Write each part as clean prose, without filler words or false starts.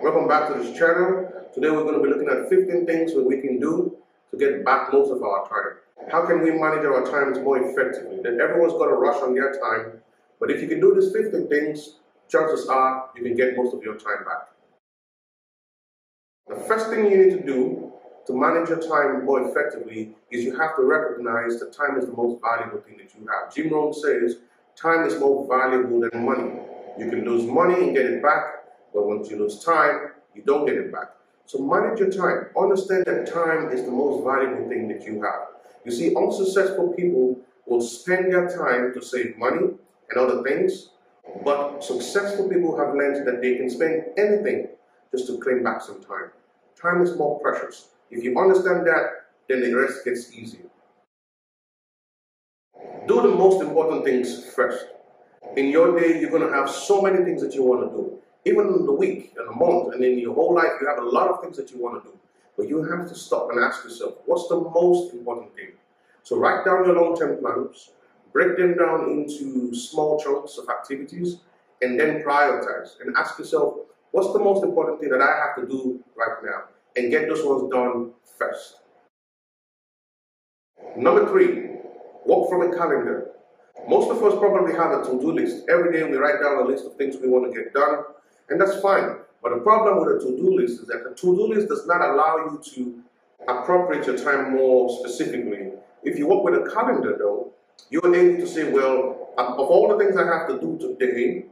Welcome back to this channel. Today we're going to be looking at 15 things that we can do to get back most of our time. How can we manage our times more effectively? Then everyone's got to rush on their time, but if you can do these 15 things, chances are you can get most of your time back. The first thing you need to do to manage your time more effectively is you have to recognize that time is the most valuable thing that you have. Jim Rohn says time is more valuable than money. You can lose money and get it back, but once you lose time, you don't get it back. So manage your time. Understand that time is the most valuable thing that you have. You see, unsuccessful people will spend their time to save money and other things, but successful people have learned that they can spend anything just to claim back some time. Time is more precious. If you understand that, then the rest gets easier. Do the most important things first. In your day, you're going to have so many things that you want to do. Even in the week, in a month, and in your whole life, you have a lot of things that you want to do. But you have to stop and ask yourself, what's the most important thing? So write down your long-term plans, break them down into small chunks of activities, and then prioritize. And ask yourself, what's the most important thing that I have to do right now? And get those ones done first. Number 3, work from a calendar. Most of us probably have a to-do list. Every day we write down a list of things we want to get done, and that's fine. But the problem with a to-do list is that the to-do list does not allow you to appropriate your time more specifically. If you work with a calendar though, you're able to say, well, of all the things I have to do today,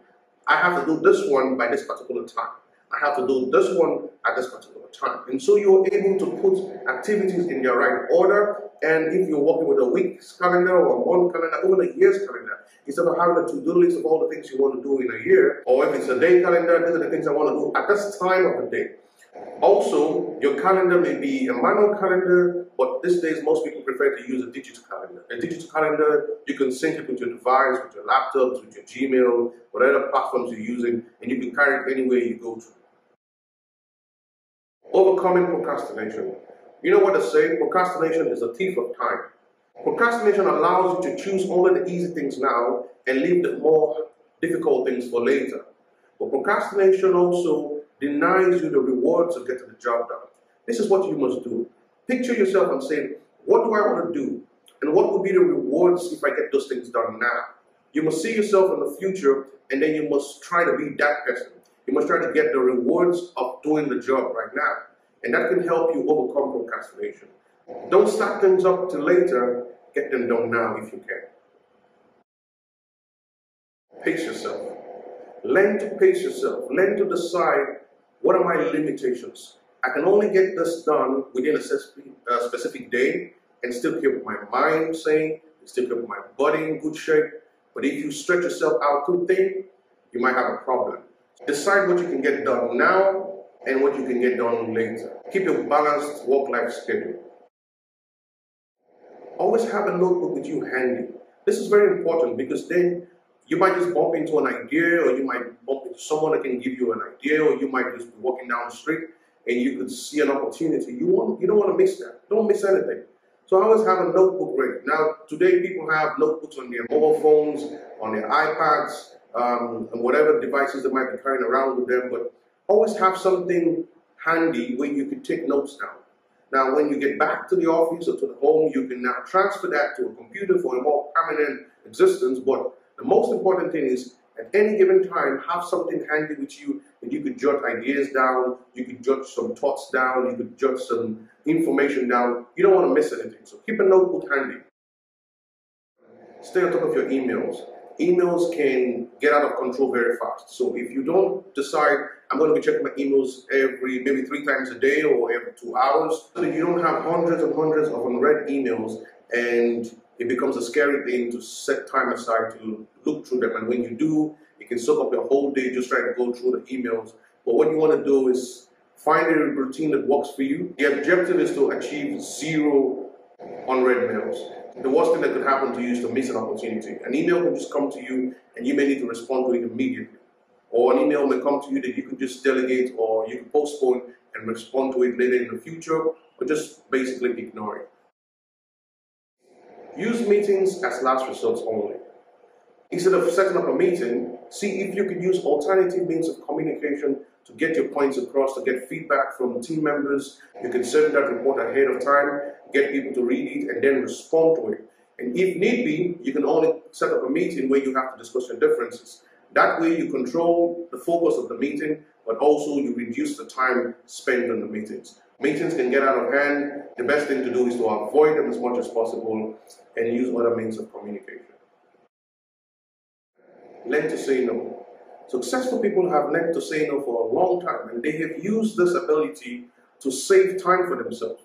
I have to do this one by this particular time. I have to do this one at this particular time. And so you're able to put activities in their right order. And if you're working with a week's calendar or a month calendar, even a year's calendar, instead of having a to-do list of all the things you want to do in a year, or if it's a day calendar, these are the things I want to do at this time of the day. Also, your calendar may be a manual calendar, but these days most people prefer to use a digital calendar. A digital calendar, you can sync it with your device, with your laptops, with your Gmail, whatever platforms you're using, and you can carry it anywhere you go to. Overcoming procrastination. You know what they say? Procrastination is a thief of time. Procrastination allows you to choose only the easy things now and leave the more difficult things for later. But procrastination also denies you the rewards of getting the job done. This is what you must do. Picture yourself and say, what do I want to do? And what will be the rewards if I get those things done now? You must see yourself in the future, and then you must try to be that person. You must try to get the rewards of doing the job right now. And that can help you overcome procrastination. Don't start things up till later. Get them done now if you can. Pace yourself. Learn to pace yourself. Learn to decide, what are my limitations? I can only get this done within a specific day and still keep my mind sane, still keep my body in good shape. But if you stretch yourself out too thin, you might have a problem. Decide what you can get done now and what you can get done later. Keep a balanced work-life schedule. Always have a notebook with you handy. This is very important because then you might just bump into an idea, or you might bump into someone that can give you an idea, or you might just be walking down the street and you could see an opportunity. You don't want to miss that. Don't miss anything. So always have a notebook ready. Now, today people have notebooks on their mobile phones, on their iPads, and whatever devices they might be carrying around with them, but always have something handy where you can take notes down. Now, when you get back to the office or to the home, you can now transfer that to a computer for a more permanent existence. But the most important thing is, at any given time, have something handy with you that you could jot ideas down, you could jot some thoughts down, you could jot some information down. You don't want to miss anything, so keep a notebook handy. Stay on top of your emails. Emails can get out of control very fast. So if you don't decide, I'm going to be checking my emails maybe 3 times a day or every 2 hours, so that you don't have hundreds and hundreds of unread emails, and it becomes a scary thing to set time aside to look through them. And when you do, it can soak up your whole day just trying to go through the emails. But what you want to do is find a routine that works for you. The objective is to achieve 0 unread mails. The worst thing that could happen to you is to miss an opportunity. An email can just come to you and you may need to respond to it immediately. Or an email may come to you that you can just delegate, or you can postpone and respond to it later in the future, or just basically ignore it. Use meetings as last resort only. Instead of setting up a meeting, see if you could use alternative means of communication to get your points across, to get feedback from team members. You can send that report ahead of time, get people to read it, and then respond to it. And if need be, you can only set up a meeting where you have to discuss your differences. That way you control the focus of the meeting, but also you reduce the time spent on the meetings. Meetings can get out of hand. The best thing to do is to avoid them as much as possible and use other means of communication. Learn to say no. Successful people have learned to say no for a long time, and they have used this ability to save time for themselves.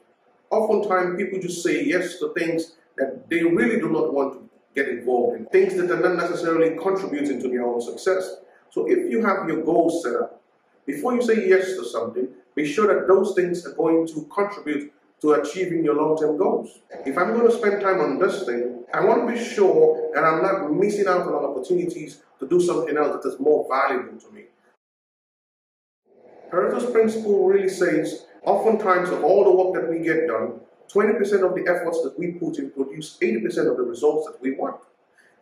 Oftentimes, people just say yes to things that they really do not want to get involved in, things that are not necessarily contributing to their own success. So if you have your goals set up, before you say yes to something, be sure that those things are going to contribute to achieving your long-term goals. If I'm going to spend time on this thing, I want to be sure that I'm not missing out on opportunities to do something else that is more valuable to me. Pareto's principle really says, oftentimes of all the work that we get done, 20% of the efforts that we put in produce 80% of the results that we want.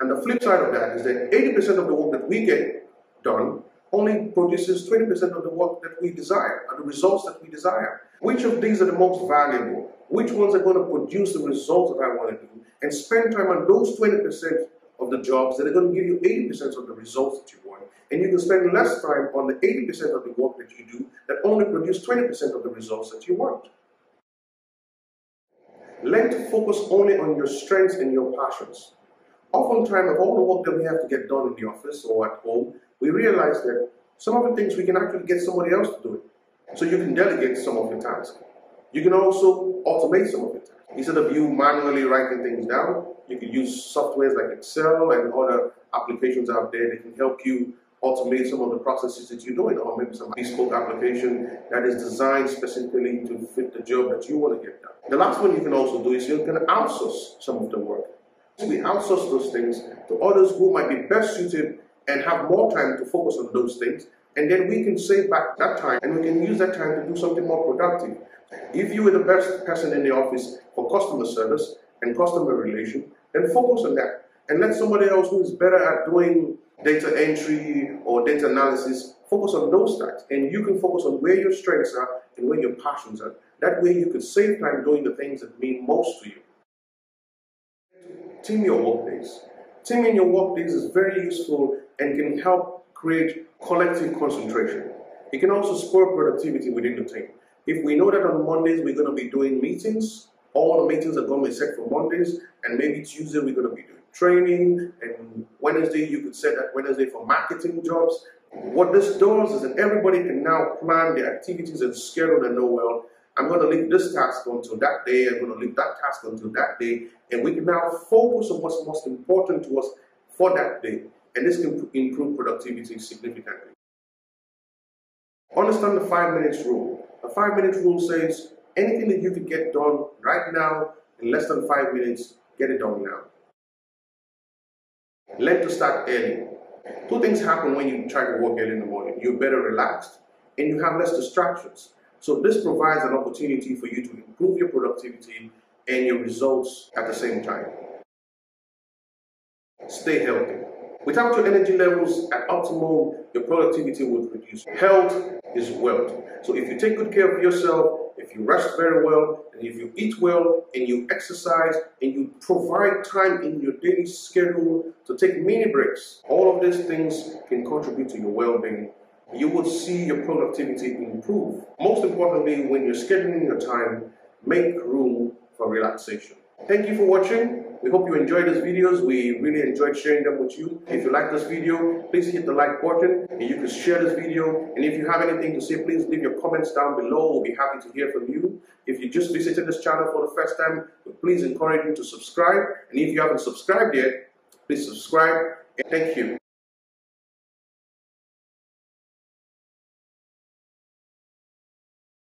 And the flip side of that is that 80% of the work that we get done only produces 20% of the work that we desire, or the results that we desire. Which of these are the most valuable? Which ones are going to produce the results that I want to do? And spend time on those 20% of the jobs that are going to give you 80% of the results that you want. And you can spend less time on the 80% of the work that you do that only produce 20% of the results that you want. Learn to focus only on your strengths and your passions. Oftentimes, of all the work that we have to get done in the office or at home, we realize that some of the things we can actually get somebody else to do it. So you can delegate some of your tasks. You can also automate some of your tasks. Instead of you manually writing things down, you can use softwares like Excel and other applications out there that can help you automate some of the processes that you're doing, or maybe some bespoke application that is designed specifically to fit the job that you want to get done. The last one you can also do is you can outsource some of the work. So we outsource those things to others who might be best suited and have more time to focus on those things, and then we can save back that time and we can use that time to do something more productive. If you were the best person in the office for customer service and customer relation, then focus on that and let somebody else who is better at doing data entry or data analysis focus on those tasks, and you can focus on where your strengths are and where your passions are. That way you can save time doing the things that mean most to you. Team your work days. Teaming your work days is very useful and can help create collective concentration. It can also spur productivity within the team. If we know that on Mondays we're going to be doing meetings, all the meetings are going to be set for Mondays, and maybe Tuesday we're going to be doing training, and Wednesday you could set that Wednesday for marketing jobs. What this does is that everybody can now plan their activities and schedule and know, well, I'm going to leave this task until that day, I'm going to leave that task until that day, and we can now focus on what's most important to us for that day. And this can improve productivity significantly. Understand the 5 minutes rule. The 5 minute rule says anything that you can get done right now in less than 5 minutes, get it done now. Learn to start early. Two things happen when you try to work early in the morning. You're better relaxed and you have less distractions. So this provides an opportunity for you to improve your productivity and your results at the same time. Stay healthy. Without your energy levels at optimum, your productivity will reduce. Health is wealth. So if you take good care of yourself, if you rest very well, and if you eat well, and you exercise, and you provide time in your daily schedule to take mini breaks, all of these things can contribute to your well-being. You will see your productivity improve. Most importantly, when you're scheduling your time, make room for relaxation. Thank you for watching. We hope you enjoyed these videos. We really enjoyed sharing them with you. If you like this video, please hit the like button, and you can share this video. And if you have anything to say, please leave your comments down below. We'll be happy to hear from you. If you just visited this channel for the first time, please encourage you to subscribe. And if you haven't subscribed yet, please subscribe. And thank you.